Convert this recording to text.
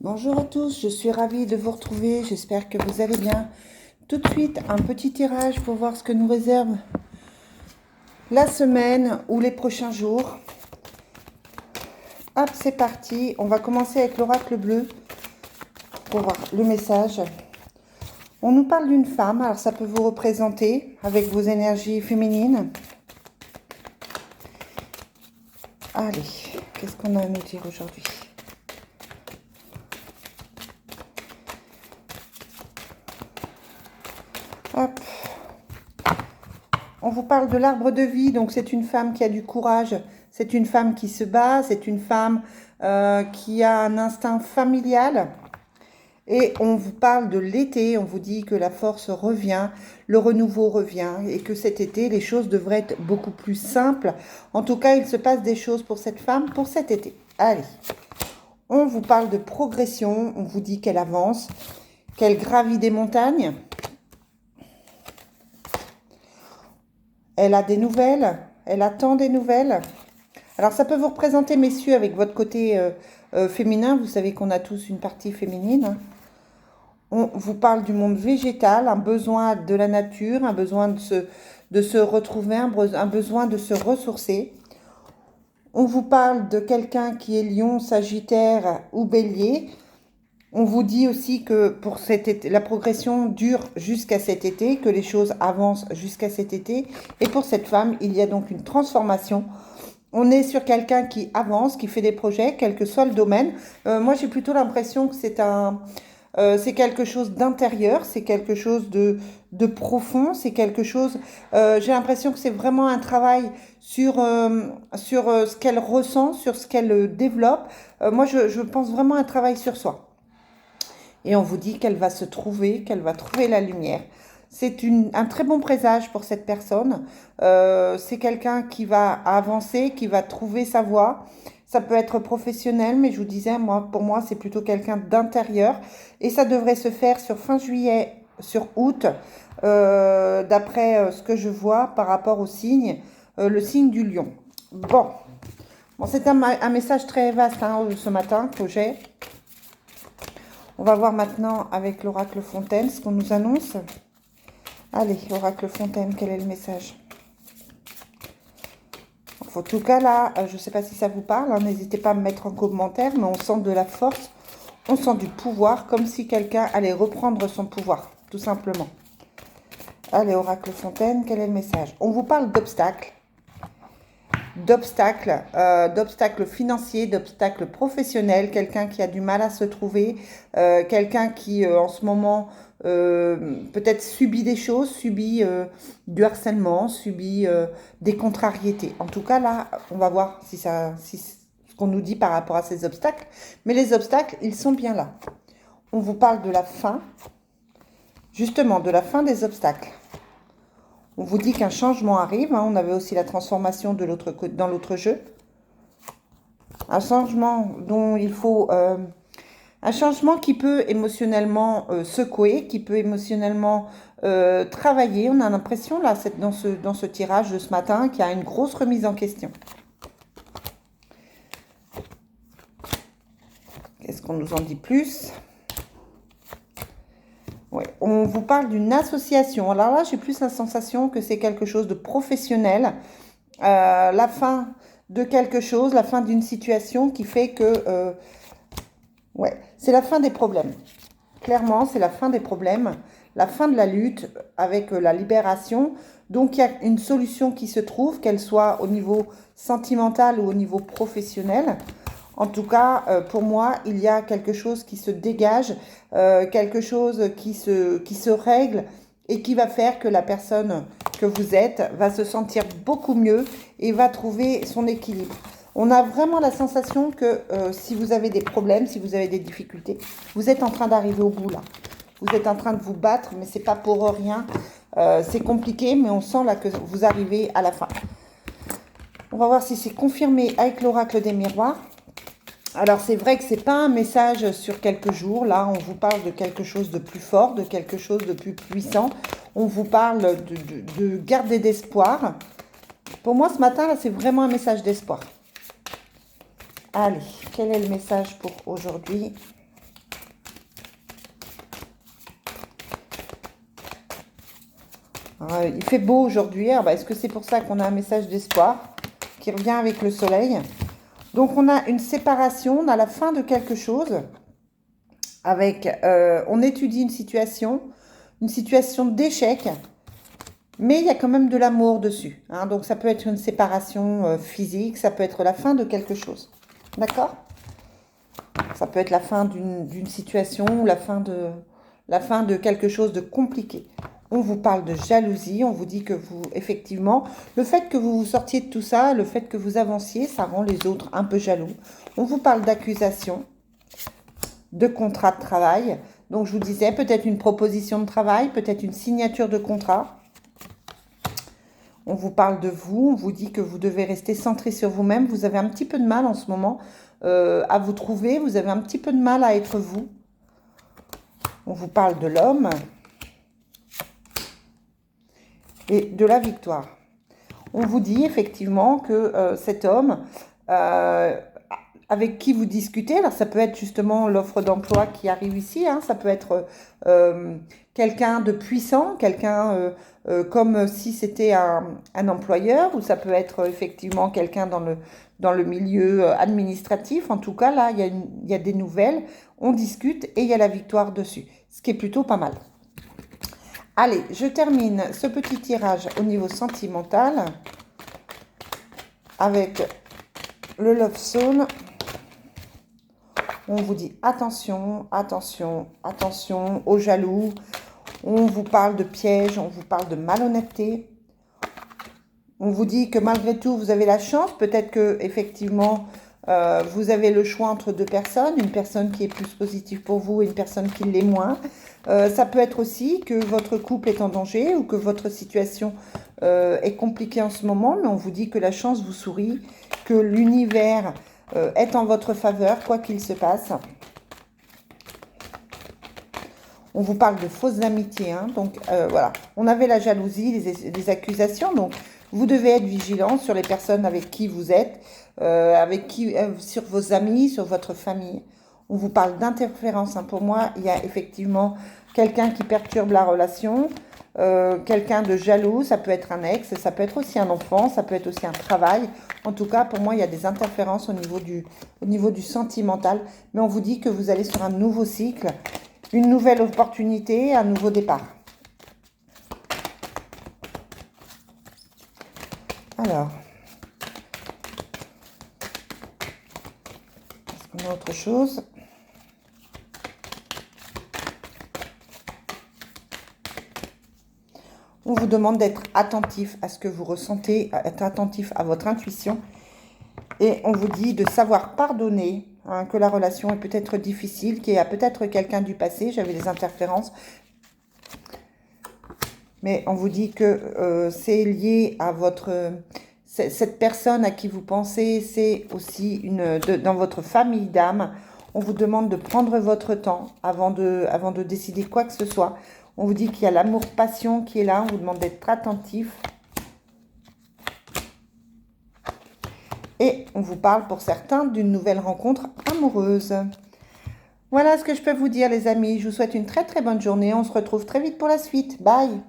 Bonjour à tous, je suis ravie de vous retrouver, j'espère que vous allez bien. Tout de suite, un petit tirage pour voir ce que nous réserve la semaine ou les prochains jours. Hop, c'est parti, on va commencer avec l'oracle bleu pour voir le message. On nous parle d'une femme, alors ça peut vous représenter avec vos énergies féminines. Allez, qu'est-ce qu'on a à nous dire aujourd'hui ? Hop. On vous parle de l'arbre de vie, donc c'est une femme qui a du courage, c'est une femme qui se bat, c'est une femme qui a un instinct familial. Et on vous parle de l'été, on vous dit que la force revient, le renouveau revient et que cet été, les choses devraient être beaucoup plus simples. En tout cas, il se passe des choses pour cette femme pour cet été. Allez, on vous parle de progression, on vous dit qu'elle avance, qu'elle gravit des montagnes. Elle a des nouvelles, elle attend des nouvelles. Alors ça peut vous représenter, messieurs, avec votre côté féminin. Vous savez qu'on a tous une partie féminine. On vous parle du monde végétal, un besoin de la nature, un besoin de se retrouver, un besoin de se ressourcer. On vous parle de quelqu'un qui est lion, sagittaire ou bélier. On vous dit aussi que pour cet été, la progression dure jusqu'à cet été, que les choses avancent jusqu'à cet été. Et pour cette femme, il y a donc une transformation. On est sur quelqu'un qui avance, qui fait des projets, quel que soit le domaine. Moi, j'ai plutôt l'impression que c'est quelque chose d'intérieur, c'est quelque chose de profond, c'est quelque chose... j'ai l'impression que c'est vraiment un travail sur ce qu'elle ressent, sur ce qu'elle développe. Moi, je pense vraiment un travail sur soi. Et on vous dit qu'elle va se trouver, qu'elle va trouver la lumière. C'est un très bon présage pour cette personne. C'est quelqu'un qui va avancer, qui va trouver sa voie. Ça peut être professionnel, mais je vous disais, pour moi, c'est plutôt quelqu'un d'intérieur. Et ça devrait se faire sur fin juillet, sur août, d'après ce que je vois par rapport au signe, le signe du lion. Bon, c'est un message très vaste ce matin que j'ai. On va voir maintenant avec l'oracle Fontaine ce qu'on nous annonce. Allez, oracle Fontaine, quel est le message ? En tout cas, là, je ne sais pas si ça vous parle, n'hésitez pas à me mettre en commentaire, mais on sent de la force, on sent du pouvoir, comme si quelqu'un allait reprendre son pouvoir, tout simplement. Allez, oracle Fontaine, quel est le message ? On vous parle d'obstacles, d'obstacles financiers, d'obstacles professionnels, quelqu'un qui a du mal à se trouver, quelqu'un qui, en ce moment... peut-être subit des choses, subit du harcèlement, subit des contrariétés. En tout cas, là, on va voir si ce qu'on nous dit par rapport à ces obstacles. Mais les obstacles, ils sont bien là. On vous parle de la fin, justement, de la fin des obstacles. On vous dit qu'un changement arrive. On avait aussi la transformation dans l'autre jeu. Un changement dont il faut... un changement qui peut émotionnellement secouer, qui peut émotionnellement travailler. On a l'impression, là, dans ce tirage de ce matin, qu'il y a une grosse remise en question. Qu'est-ce qu'on nous en dit plus ? Ouais, on vous parle d'une association. Alors là, j'ai plus la sensation que c'est quelque chose de professionnel. La fin de quelque chose, la fin d'une situation qui fait que... ouais, c'est la fin des problèmes. Clairement, c'est la fin des problèmes, la fin de la lutte avec la libération. Donc, il y a une solution qui se trouve, qu'elle soit au niveau sentimental ou au niveau professionnel. En tout cas, pour moi, il y a quelque chose qui se dégage, quelque chose qui se règle et qui va faire que la personne que vous êtes va se sentir beaucoup mieux et va trouver son équilibre. On a vraiment la sensation que si vous avez des problèmes, si vous avez des difficultés, vous êtes en train d'arriver au bout là. Vous êtes en train de vous battre, mais c'est pas pour rien. C'est compliqué, mais on sent là que vous arrivez à la fin. On va voir si c'est confirmé avec l'oracle des miroirs. Alors c'est vrai que c'est pas un message sur quelques jours. Là, on vous parle de quelque chose de plus fort, de quelque chose de plus puissant. On vous parle de garder d'espoir. Pour moi, ce matin, là, c'est vraiment un message d'espoir. Allez, quel est le message pour aujourd'hui ? Il fait beau aujourd'hui. Est-ce que c'est pour ça qu'on a un message d'espoir qui revient avec le soleil? Donc, on a une séparation, on a la fin de quelque chose. On étudie une situation d'échec, mais il y a quand même de l'amour dessus. Donc, ça peut être une séparation physique, ça peut être la fin de quelque chose. D'accord? Ça peut être la fin d'une situation ou la fin de quelque chose de compliqué. On vous parle de jalousie, on vous dit que vous, effectivement, le fait que vous vous sortiez de tout ça, le fait que vous avanciez, ça rend les autres un peu jaloux. On vous parle d'accusation, de contrat de travail. Donc, je vous disais, peut-être une proposition de travail, peut-être une signature de contrat. On vous parle de vous, on vous dit que vous devez rester centré sur vous-même. Vous avez un petit peu de mal en ce moment à vous trouver, vous avez un petit peu de mal à être vous. On vous parle de l'homme et de la victoire. On vous dit effectivement que cet homme avec qui vous discutez, alors ça peut être justement l'offre d'emploi qui arrive ici, ça peut être quelqu'un de puissant, quelqu'un comme si c'était un employeur, ou ça peut être effectivement quelqu'un dans le milieu administratif. En tout cas, là, il y a des nouvelles, on discute et il y a la victoire dessus, ce qui est plutôt pas mal. Allez, je termine ce petit tirage au niveau sentimental avec le Love Soul. On vous dit attention, attention, attention aux jaloux. On vous parle de pièges, on vous parle de malhonnêteté. On vous dit que malgré tout, vous avez la chance. Peut-être que effectivement, vous avez le choix entre deux personnes. Une personne qui est plus positive pour vous et une personne qui l'est moins. Ça peut être aussi que votre couple est en danger ou que votre situation est compliquée en ce moment. Mais on vous dit que la chance vous sourit, que l'univers est en votre faveur, quoi qu'il se passe. On vous parle de fausses amitiés. Donc, voilà. On avait la jalousie, les accusations. Donc, vous devez être vigilant sur les personnes avec qui vous êtes, sur vos amis, sur votre famille. On vous parle d'interférence. Pour moi, il y a effectivement quelqu'un qui perturbe la relation, quelqu'un de jaloux. Ça peut être un ex, ça peut être aussi un enfant, ça peut être aussi un travail. En tout cas, pour moi, il y a des interférences au niveau du sentimental. Mais on vous dit que vous allez sur un nouveau cycle, une nouvelle opportunité, un nouveau départ. Alors, est-ce qu'on a autre chose ? On vous demande d'être attentif à ce que vous ressentez, être attentif à votre intuition. Et on vous dit de savoir pardonner, que la relation est peut-être difficile, qu'il y a peut-être quelqu'un du passé, j'avais des interférences. Mais on vous dit que c'est lié à cette personne à qui vous pensez, c'est aussi dans votre famille d'âme. On vous demande de prendre votre temps avant de décider quoi que ce soit. On vous dit qu'il y a l'amour-passion qui est là. On vous demande d'être attentif. Et on vous parle pour certains d'une nouvelle rencontre amoureuse. Voilà ce que je peux vous dire les amis. Je vous souhaite une très très bonne journée. On se retrouve très vite pour la suite. Bye!